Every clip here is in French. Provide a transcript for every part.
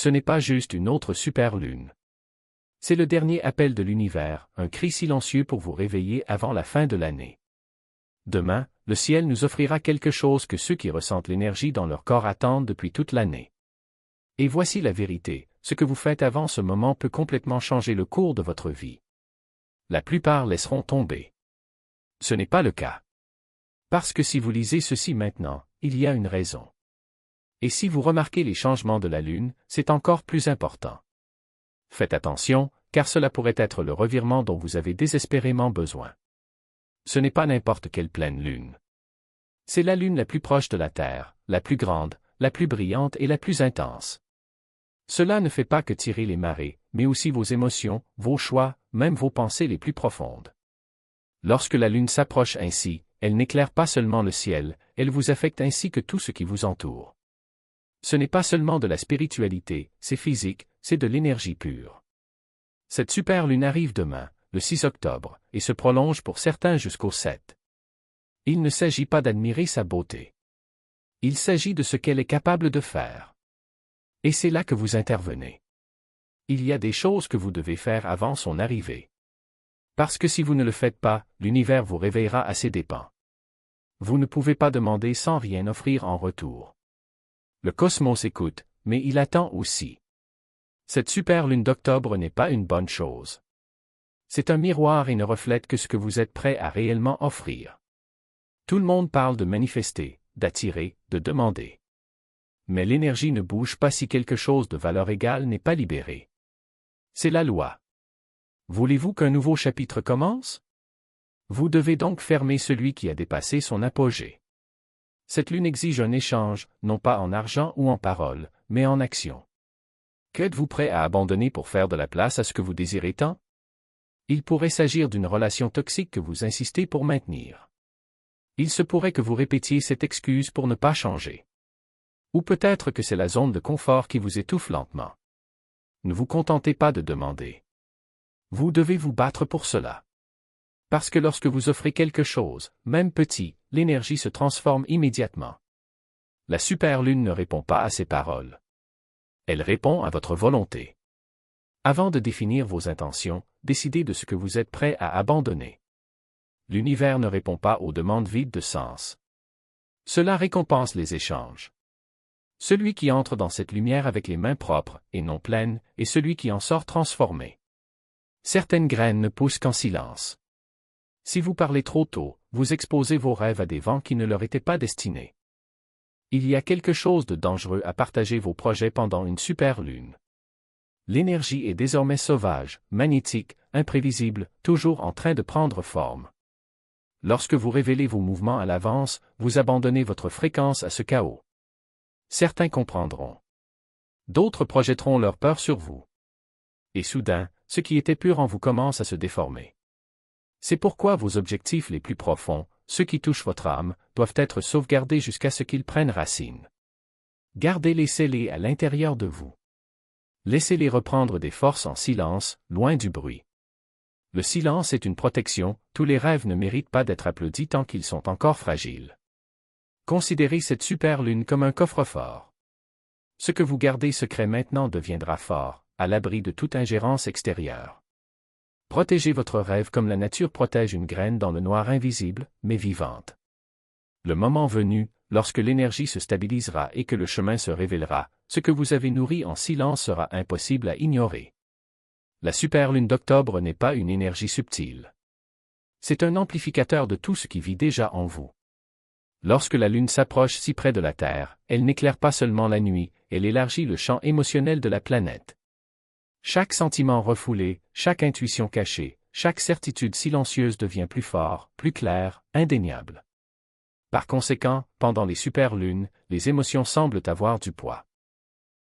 Ce n'est pas juste une autre superlune. C'est le dernier appel de l'univers, un cri silencieux pour vous réveiller avant la fin de l'année. Demain, le ciel nous offrira quelque chose que ceux qui ressentent l'énergie dans leur corps attendent depuis toute l'année. Et voici la vérité, ce que vous faites avant ce moment peut complètement changer le cours de votre vie. La plupart laisseront tomber. Ce n'est pas le cas. Parce que si vous lisez ceci maintenant, il y a une raison. Et si vous remarquez les changements de la Lune, c'est encore plus important. Faites attention, car cela pourrait être le revirement dont vous avez désespérément besoin. Ce n'est pas n'importe quelle pleine Lune. C'est la Lune la plus proche de la Terre, la plus grande, la plus brillante et la plus intense. Cela ne fait pas que tirer les marées, mais aussi vos émotions, vos choix, même vos pensées les plus profondes. Lorsque la Lune s'approche ainsi, elle n'éclaire pas seulement le ciel, elle vous affecte ainsi que tout ce qui vous entoure. Ce n'est pas seulement de la spiritualité, c'est physique, c'est de l'énergie pure. Cette superlune arrive demain, le 6 octobre, et se prolonge pour certains jusqu'au 7. Il ne s'agit pas d'admirer sa beauté. Il s'agit de ce qu'elle est capable de faire. Et c'est là que vous intervenez. Il y a des choses que vous devez faire avant son arrivée. Parce que si vous ne le faites pas, l'univers vous réveillera à ses dépens. Vous ne pouvez pas demander sans rien offrir en retour. Le cosmos écoute, mais il attend aussi. Cette superlune d'octobre n'est pas une bonne chose. C'est un miroir et ne reflète que ce que vous êtes prêt à réellement offrir. Tout le monde parle de manifester, d'attirer, de demander. Mais l'énergie ne bouge pas si quelque chose de valeur égale n'est pas libéré. C'est la loi. Voulez-vous qu'un nouveau chapitre commence? Vous devez donc fermer celui qui a dépassé son apogée. Cette lune exige un échange, non pas en argent ou en paroles, mais en action. Qu'êtes-vous prêt à abandonner pour faire de la place à ce que vous désirez tant? Il pourrait s'agir d'une relation toxique que vous insistez pour maintenir. Il se pourrait que vous répétiez cette excuse pour ne pas changer. Ou peut-être que c'est la zone de confort qui vous étouffe lentement. Ne vous contentez pas de demander. Vous devez vous battre pour cela. Parce que lorsque vous offrez quelque chose, même petit, l'énergie se transforme immédiatement. La superlune ne répond pas à ces paroles. Elle répond à votre volonté. Avant de définir vos intentions, décidez de ce que vous êtes prêt à abandonner. L'univers ne répond pas aux demandes vides de sens. Cela récompense les échanges. Celui qui entre dans cette lumière avec les mains propres, et non pleines, est celui qui en sort transformé. Certaines graines ne poussent qu'en silence. Si vous parlez trop tôt, vous exposez vos rêves à des vents qui ne leur étaient pas destinés. Il y a quelque chose de dangereux à partager vos projets pendant une superlune. L'énergie est désormais sauvage, magnétique, imprévisible, toujours en train de prendre forme. Lorsque vous révélez vos mouvements à l'avance, vous abandonnez votre fréquence à ce chaos. Certains comprendront. D'autres projetteront leur peur sur vous. Et soudain, ce qui était pur en vous commence à se déformer. C'est pourquoi vos objectifs les plus profonds, ceux qui touchent votre âme, doivent être sauvegardés jusqu'à ce qu'ils prennent racine. Gardez-les scellés à l'intérieur de vous. Laissez-les reprendre des forces en silence, loin du bruit. Le silence est une protection, tous les rêves ne méritent pas d'être applaudis tant qu'ils sont encore fragiles. Considérez cette superlune comme un coffre-fort. Ce que vous gardez secret maintenant deviendra fort, à l'abri de toute ingérence extérieure. Protégez votre rêve comme la nature protège une graine dans le noir invisible, mais vivante. Le moment venu, lorsque l'énergie se stabilisera et que le chemin se révélera, ce que vous avez nourri en silence sera impossible à ignorer. La superlune d'octobre n'est pas une énergie subtile. C'est un amplificateur de tout ce qui vit déjà en vous. Lorsque la lune s'approche si près de la Terre, elle n'éclaire pas seulement la nuit, elle élargit le champ émotionnel de la planète. Chaque sentiment refoulé, chaque intuition cachée, chaque certitude silencieuse devient plus fort, plus clair, indéniable. Par conséquent, pendant les superlunes, les émotions semblent avoir du poids.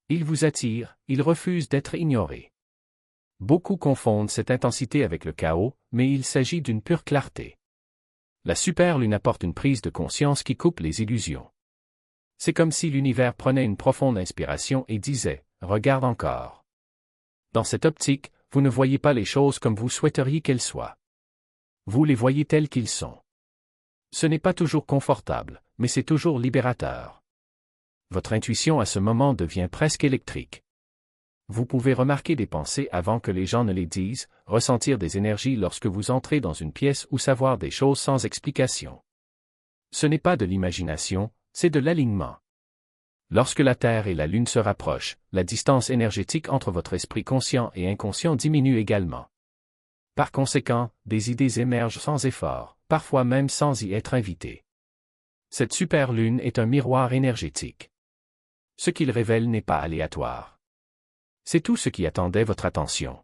Ils vous attirent, ils refusent d'être ignorés. Beaucoup confondent cette intensité avec le chaos, mais il s'agit d'une pure clarté. La superlune apporte une prise de conscience qui coupe les illusions. C'est comme si l'univers prenait une profonde inspiration et disait « Regarde encore ». Dans cette optique, vous ne voyez pas les choses comme vous souhaiteriez qu'elles soient. Vous les voyez telles qu'ils sont. Ce n'est pas toujours confortable, mais c'est toujours libérateur. Votre intuition à ce moment devient presque électrique. Vous pouvez remarquer des pensées avant que les gens ne les disent, ressentir des énergies lorsque vous entrez dans une pièce ou savoir des choses sans explication. Ce n'est pas de l'imagination, c'est de l'alignement. Lorsque la Terre et la Lune se rapprochent, la distance énergétique entre votre esprit conscient et inconscient diminue également. Par conséquent, des idées émergent sans effort, parfois même sans y être invitées. Cette super lune est un miroir énergétique. Ce qu'il révèle n'est pas aléatoire. C'est tout ce qui attendait votre attention.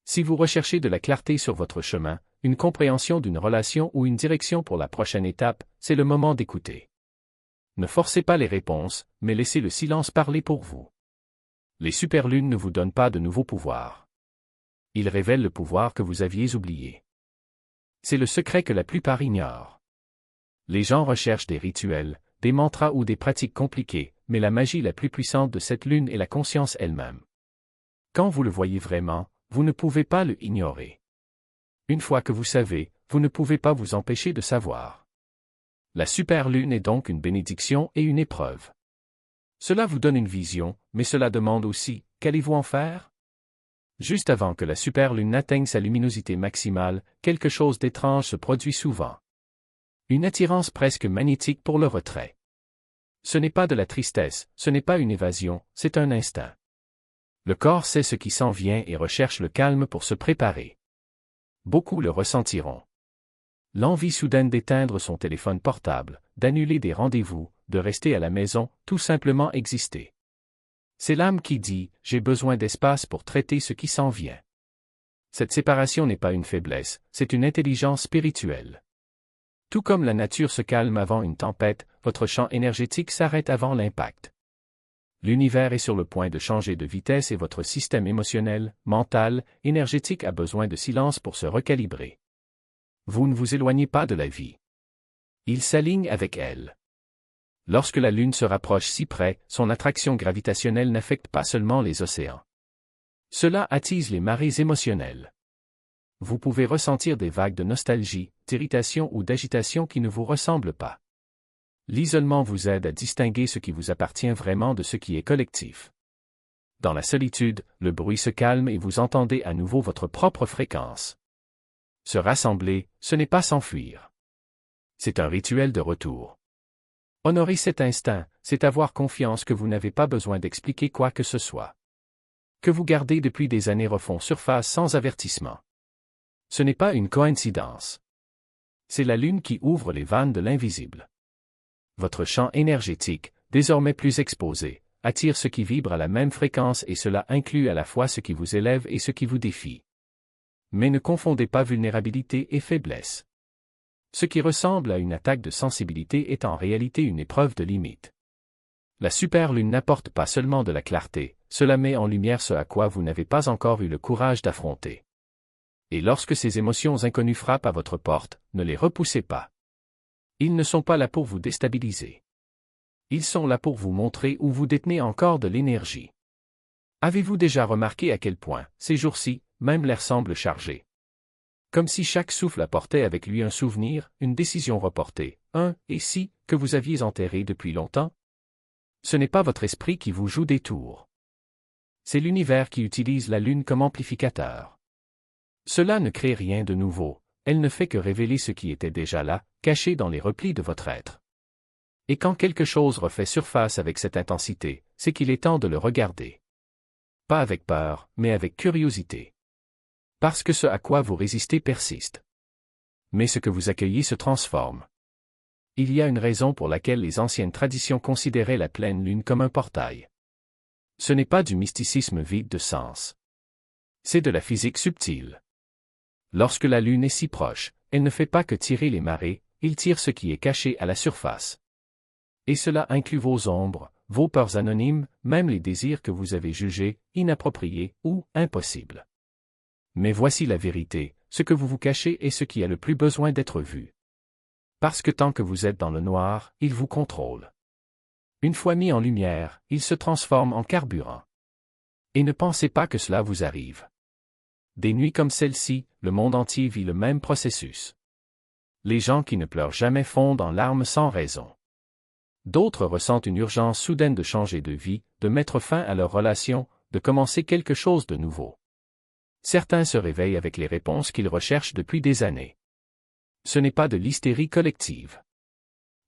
Si vous recherchez de la clarté sur votre chemin, une compréhension d'une relation ou une direction pour la prochaine étape, c'est le moment d'écouter. Ne forcez pas les réponses, mais laissez le silence parler pour vous. Les superlunes ne vous donnent pas de nouveaux pouvoirs. Ils révèlent le pouvoir que vous aviez oublié. C'est le secret que la plupart ignorent. Les gens recherchent des rituels, des mantras ou des pratiques compliquées, mais la magie la plus puissante de cette lune est la conscience elle-même. Quand vous le voyez vraiment, vous ne pouvez pas le ignorer. Une fois que vous savez, vous ne pouvez pas vous empêcher de savoir. La superlune est donc une bénédiction et une épreuve. Cela vous donne une vision, mais cela demande aussi, qu'allez-vous en faire? Juste avant que la superlune n'atteigne sa luminosité maximale, quelque chose d'étrange se produit souvent. Une attirance presque magnétique pour le retrait. Ce n'est pas de la tristesse, ce n'est pas une évasion, c'est un instinct. Le corps sait ce qui s'en vient et recherche le calme pour se préparer. Beaucoup le ressentiront. L'envie soudaine d'éteindre son téléphone portable, d'annuler des rendez-vous, de rester à la maison, tout simplement exister. C'est l'âme qui dit « j'ai besoin d'espace pour traiter ce qui s'en vient ». Cette séparation n'est pas une faiblesse, c'est une intelligence spirituelle. Tout comme la nature se calme avant une tempête, votre champ énergétique s'arrête avant l'impact. L'univers est sur le point de changer de vitesse et votre système émotionnel, mental, énergétique a besoin de silence pour se recalibrer. Vous ne vous éloignez pas de la vie. Il s'aligne avec elle. Lorsque la Lune se rapproche si près, son attraction gravitationnelle n'affecte pas seulement les océans. Cela attise les marées émotionnelles. Vous pouvez ressentir des vagues de nostalgie, d'irritation ou d'agitation qui ne vous ressemblent pas. L'isolement vous aide à distinguer ce qui vous appartient vraiment de ce qui est collectif. Dans la solitude, le bruit se calme et vous entendez à nouveau votre propre fréquence. Se rassembler, ce n'est pas s'enfuir. C'est un rituel de retour. Honorer cet instinct, c'est avoir confiance que vous n'avez pas besoin d'expliquer quoi que ce soit. Que vous gardez depuis des années refont surface sans avertissement. Ce n'est pas une coïncidence. C'est la Lune qui ouvre les vannes de l'invisible. Votre champ énergétique, désormais plus exposé, attire ce qui vibre à la même fréquence et cela inclut à la fois ce qui vous élève et ce qui vous défie. Mais ne confondez pas vulnérabilité et faiblesse. Ce qui ressemble à une attaque de sensibilité est en réalité une épreuve de limite. La superlune n'apporte pas seulement de la clarté, cela met en lumière ce à quoi vous n'avez pas encore eu le courage d'affronter. Et lorsque ces émotions inconnues frappent à votre porte, ne les repoussez pas. Ils ne sont pas là pour vous déstabiliser. Ils sont là pour vous montrer où vous détenez encore de l'énergie. Avez-vous déjà remarqué à quel point, ces jours-ci, même l'air semble chargé? Comme si chaque souffle apportait avec lui un souvenir, une décision reportée, un « et si » que vous aviez enterré depuis longtemps? Ce n'est pas votre esprit qui vous joue des tours. C'est l'univers qui utilise la Lune comme amplificateur. Cela ne crée rien de nouveau, elle ne fait que révéler ce qui était déjà là, caché dans les replis de votre être. Et quand quelque chose refait surface avec cette intensité, c'est qu'il est temps de le regarder. Pas avec peur, mais avec curiosité. Parce que ce à quoi vous résistez persiste. Mais ce que vous accueillez se transforme. Il y a une raison pour laquelle les anciennes traditions considéraient la pleine lune comme un portail. Ce n'est pas du mysticisme vide de sens. C'est de la physique subtile. Lorsque la lune est si proche, elle ne fait pas que tirer les marées, il tire ce qui est caché à la surface. Et cela inclut vos ombres, vos peurs anonymes, même les désirs que vous avez jugés inappropriés ou impossibles. Mais voici la vérité, ce que vous vous cachez est ce qui a le plus besoin d'être vu. Parce que tant que vous êtes dans le noir, il vous contrôle. Une fois mis en lumière, il se transforme en carburant. Et ne pensez pas que cela vous arrive. Des nuits comme celle-ci, le monde entier vit le même processus. Les gens qui ne pleurent jamais fondent en larmes sans raison. D'autres ressentent une urgence soudaine de changer de vie, de mettre fin à leur relation, de commencer quelque chose de nouveau. Certains se réveillent avec les réponses qu'ils recherchent depuis des années. Ce n'est pas de l'hystérie collective.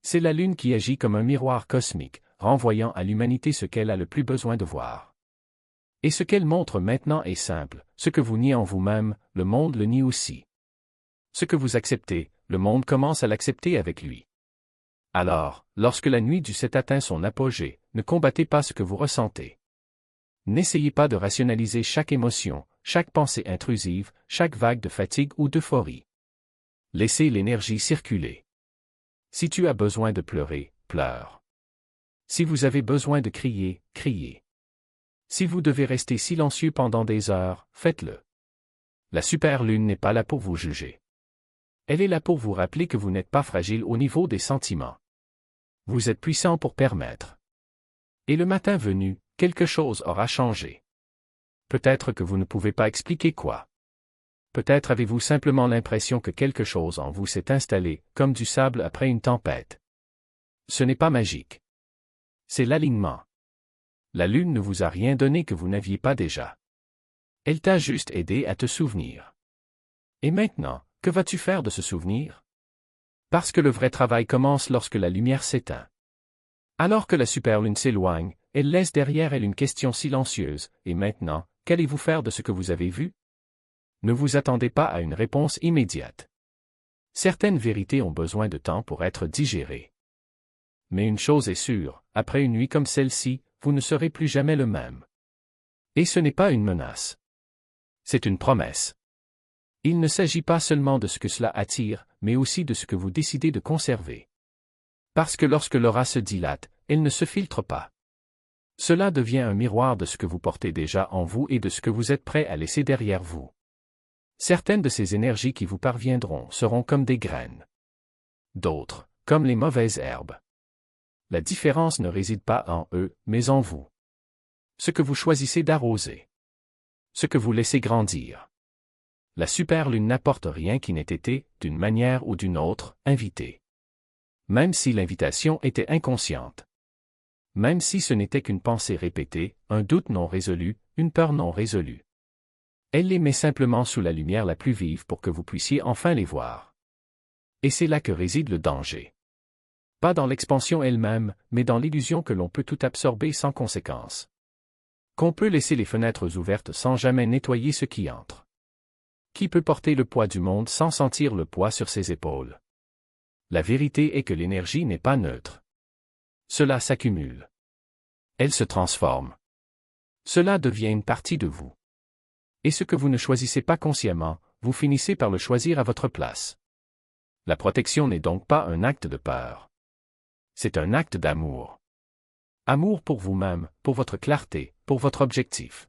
C'est la Lune qui agit comme un miroir cosmique, renvoyant à l'humanité ce qu'elle a le plus besoin de voir. Et ce qu'elle montre maintenant est simple, ce que vous niez en vous-même, le monde le nie aussi. Ce que vous acceptez, le monde commence à l'accepter avec lui. Alors, lorsque la nuit du 7 atteint son apogée, ne combattez pas ce que vous ressentez. N'essayez pas de rationaliser chaque émotion, chaque pensée intrusive, chaque vague de fatigue ou d'euphorie. Laissez l'énergie circuler. Si tu as besoin de pleurer, pleure. Si vous avez besoin de crier, criez. Si vous devez rester silencieux pendant des heures, faites-le. La super-lune n'est pas là pour vous juger. Elle est là pour vous rappeler que vous n'êtes pas fragile au niveau des sentiments. Vous êtes puissant pour permettre. Et le matin venu, quelque chose aura changé. Peut-être que vous ne pouvez pas expliquer quoi. Peut-être avez-vous simplement l'impression que quelque chose en vous s'est installé, comme du sable après une tempête. Ce n'est pas magique. C'est l'alignement. La Lune ne vous a rien donné que vous n'aviez pas déjà. Elle t'a juste aidé à te souvenir. Et maintenant, que vas-tu faire de ce souvenir? Parce que le vrai travail commence lorsque la lumière s'éteint. Alors que la superlune s'éloigne, elle laisse derrière elle une question silencieuse, et maintenant, qu'allez-vous faire de ce que vous avez vu? Ne vous attendez pas à une réponse immédiate. Certaines vérités ont besoin de temps pour être digérées. Mais une chose est sûre, après une nuit comme celle-ci, vous ne serez plus jamais le même. Et ce n'est pas une menace. C'est une promesse. Il ne s'agit pas seulement de ce que cela attire, mais aussi de ce que vous décidez de conserver. Parce que lorsque l'aura se dilate, elle ne se filtre pas. Cela devient un miroir de ce que vous portez déjà en vous et de ce que vous êtes prêt à laisser derrière vous. Certaines de ces énergies qui vous parviendront seront comme des graines. D'autres, comme les mauvaises herbes. La différence ne réside pas en eux, mais en vous. Ce que vous choisissez d'arroser. Ce que vous laissez grandir. La superlune n'apporte rien qui n'ait été, d'une manière ou d'une autre, invité. Même si l'invitation était inconsciente. Même si ce n'était qu'une pensée répétée, un doute non résolu, une peur non résolue. Elle les met simplement sous la lumière la plus vive pour que vous puissiez enfin les voir. Et c'est là que réside le danger. Pas dans l'expansion elle-même, mais dans l'illusion que l'on peut tout absorber sans conséquence. Qu'on peut laisser les fenêtres ouvertes sans jamais nettoyer ce qui entre. Qui peut porter le poids du monde sans sentir le poids sur ses épaules? La vérité est que l'énergie n'est pas neutre. Cela s'accumule. Elle se transforme. Cela devient une partie de vous. Et ce que vous ne choisissez pas consciemment, vous finissez par le choisir à votre place. La protection n'est donc pas un acte de peur. C'est un acte d'amour. Amour pour vous-même, pour votre clarté, pour votre objectif.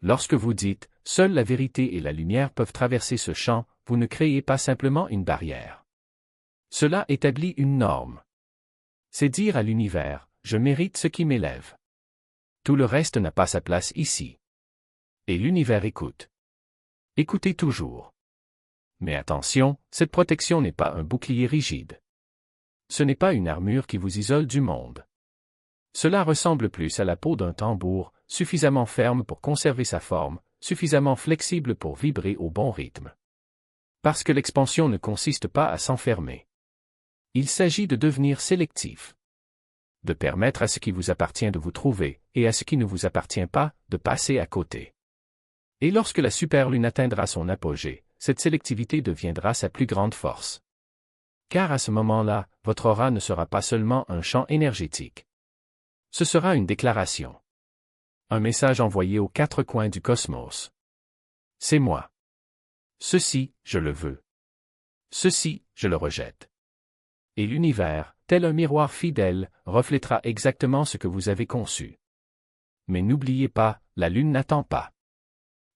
Lorsque vous dites « seule la vérité et la lumière peuvent traverser ce champ », vous ne créez pas simplement une barrière. Cela établit une norme. C'est dire à l'univers « je mérite ce qui m'élève ». Tout le reste n'a pas sa place ici. Et l'univers écoute. Écoutez toujours. Mais attention, cette protection n'est pas un bouclier rigide. Ce n'est pas une armure qui vous isole du monde. Cela ressemble plus à la peau d'un tambour, suffisamment ferme pour conserver sa forme, suffisamment flexible pour vibrer au bon rythme. Parce que l'expansion ne consiste pas à s'enfermer. Il s'agit de devenir sélectif. De permettre à ce qui vous appartient de vous trouver, et à ce qui ne vous appartient pas, de passer à côté. Et lorsque la superlune atteindra son apogée, cette sélectivité deviendra sa plus grande force. Car à ce moment-là, votre aura ne sera pas seulement un champ énergétique. Ce sera une déclaration. Un message envoyé aux quatre coins du cosmos. C'est moi. Ceci, je le veux. Ceci, je le rejette. Et l'univers, tel un miroir fidèle, reflétera exactement ce que vous avez conçu. Mais n'oubliez pas, la Lune n'attend pas.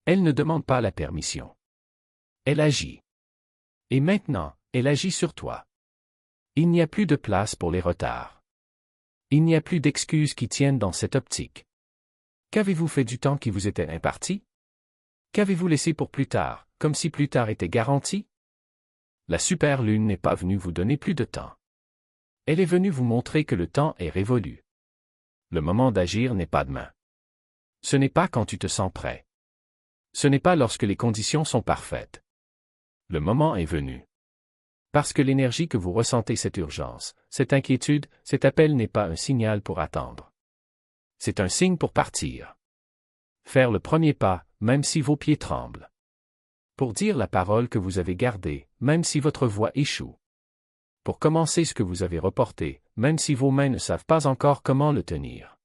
Elle ne demande pas la permission. Elle agit. Et maintenant, elle agit sur toi. Il n'y a plus de place pour les retards. Il n'y a plus d'excuses qui tiennent dans cette optique. Qu'avez-vous fait du temps qui vous était imparti? Qu'avez-vous laissé pour plus tard, comme si plus tard était garanti? La superlune n'est pas venue vous donner plus de temps. Elle est venue vous montrer que le temps est révolu. Le moment d'agir n'est pas demain. Ce n'est pas quand tu te sens prêt. Ce n'est pas lorsque les conditions sont parfaites. Le moment est venu. Parce que l'énergie que vous ressentez, cette urgence, cette inquiétude, cet appel n'est pas un signal pour attendre. C'est un signe pour partir. Faire le premier pas, même si vos pieds tremblent. Pour dire la parole que vous avez gardée, même si votre voix échoue. Pour commencer ce que vous avez reporté, même si vos mains ne savent pas encore comment le tenir.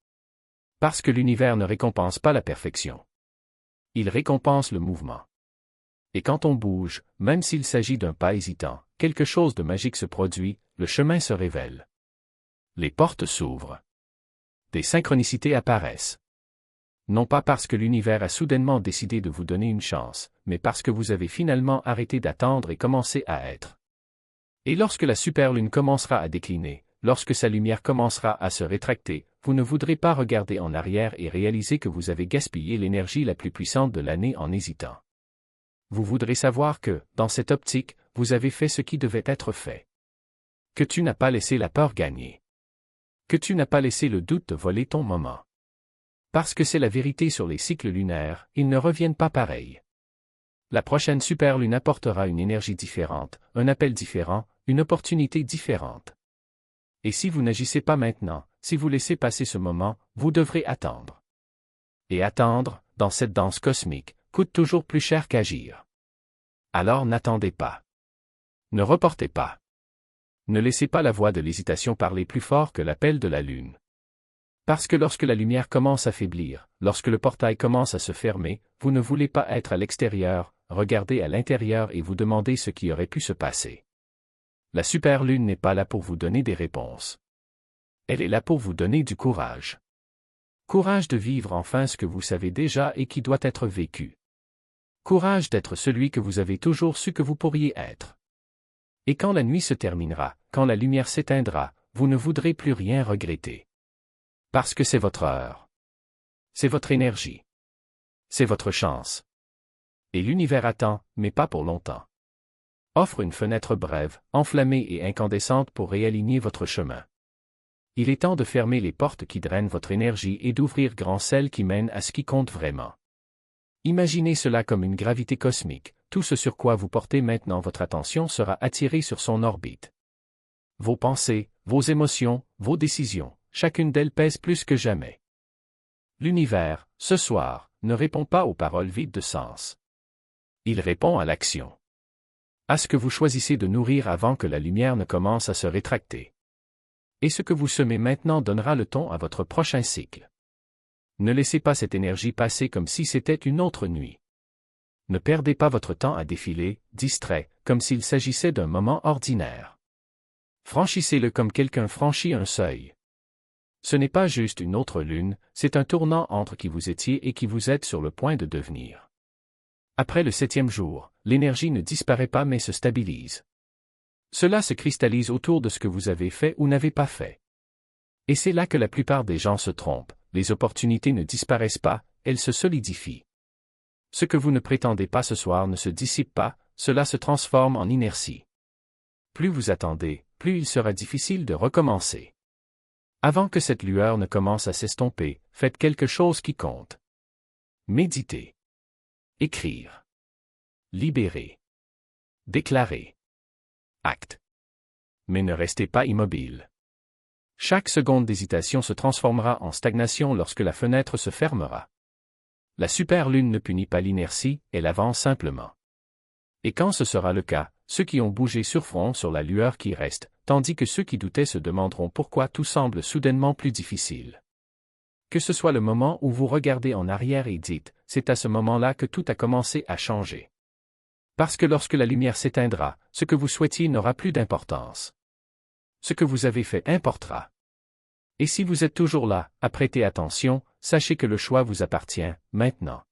Parce que l'univers ne récompense pas la perfection. Il récompense le mouvement. Et quand on bouge, même s'il s'agit d'un pas hésitant, quelque chose de magique se produit, le chemin se révèle. Les portes s'ouvrent. Des synchronicités apparaissent. Non pas parce que l'univers a soudainement décidé de vous donner une chance, mais parce que vous avez finalement arrêté d'attendre et commencé à être. Et lorsque la superlune commencera à décliner, lorsque sa lumière commencera à se rétracter, vous ne voudrez pas regarder en arrière et réaliser que vous avez gaspillé l'énergie la plus puissante de l'année en hésitant. Vous voudrez savoir que, dans cette optique, vous avez fait ce qui devait être fait. Que tu n'as pas laissé la peur gagner. Que tu n'as pas laissé le doute te voler ton moment. Parce que c'est la vérité sur les cycles lunaires, ils ne reviennent pas pareils. La prochaine superlune apportera une énergie différente, un appel différent, une opportunité différente. Et si vous n'agissez pas maintenant, si vous laissez passer ce moment, vous devrez attendre. Et attendre, dans cette danse cosmique, coûte toujours plus cher qu'agir. Alors n'attendez pas. Ne reportez pas. Ne laissez pas la voix de l'hésitation parler plus fort que l'appel de la lune. Parce que lorsque la lumière commence à faiblir, lorsque le portail commence à se fermer, vous ne voulez pas être à l'extérieur, regarder à l'intérieur et vous demander ce qui aurait pu se passer. La superlune n'est pas là pour vous donner des réponses. Elle est là pour vous donner du courage. Courage de vivre enfin ce que vous savez déjà et qui doit être vécu. Courage d'être celui que vous avez toujours su que vous pourriez être. Et quand la nuit se terminera, quand la lumière s'éteindra, vous ne voudrez plus rien regretter. Parce que c'est votre heure. C'est votre énergie. C'est votre chance. Et l'univers attend, mais pas pour longtemps. Offre une fenêtre brève, enflammée et incandescente pour réaligner votre chemin. Il est temps de fermer les portes qui drainent votre énergie et d'ouvrir grand celles qui mènent à ce qui compte vraiment. Imaginez cela comme une gravité cosmique, tout ce sur quoi vous portez maintenant votre attention sera attiré sur son orbite. Vos pensées, vos émotions, vos décisions, chacune d'elles pèse plus que jamais. L'univers, ce soir, ne répond pas aux paroles vides de sens. Il répond à l'action. À ce que vous choisissez de nourrir avant que la lumière ne commence à se rétracter. Et ce que vous semez maintenant donnera le ton à votre prochain cycle. Ne laissez pas cette énergie passer comme si c'était une autre nuit. Ne perdez pas votre temps à défiler, distrait, comme s'il s'agissait d'un moment ordinaire. Franchissez-le comme quelqu'un franchit un seuil. Ce n'est pas juste une autre lune, c'est un tournant entre qui vous étiez et qui vous êtes sur le point de devenir. Après le 7e jour, l'énergie ne disparaît pas mais se stabilise. Cela se cristallise autour de ce que vous avez fait ou n'avez pas fait. Et c'est là que la plupart des gens se trompent, les opportunités ne disparaissent pas, elles se solidifient. Ce que vous ne prétendez pas ce soir ne se dissipe pas, cela se transforme en inertie. Plus vous attendez, plus il sera difficile de recommencer. Avant que cette lueur ne commence à s'estomper, faites quelque chose qui compte. Méditez. Écrire. Libérer. Déclarer. Acte. Mais ne restez pas immobile. Chaque seconde d'hésitation se transformera en stagnation lorsque la fenêtre se fermera. La superlune ne punit pas l'inertie, elle avance simplement. Et quand ce sera le cas, ceux qui ont bougé surferont sur la lueur qui reste, tandis que ceux qui doutaient se demanderont pourquoi tout semble soudainement plus difficile. Que ce soit le moment où vous regardez en arrière et dites, c'est à ce moment-là que tout a commencé à changer. Parce que lorsque la lumière s'éteindra, ce que vous souhaitiez n'aura plus d'importance. Ce que vous avez fait importera. Et si vous êtes toujours là, à prêter attention, sachez que le choix vous appartient, maintenant.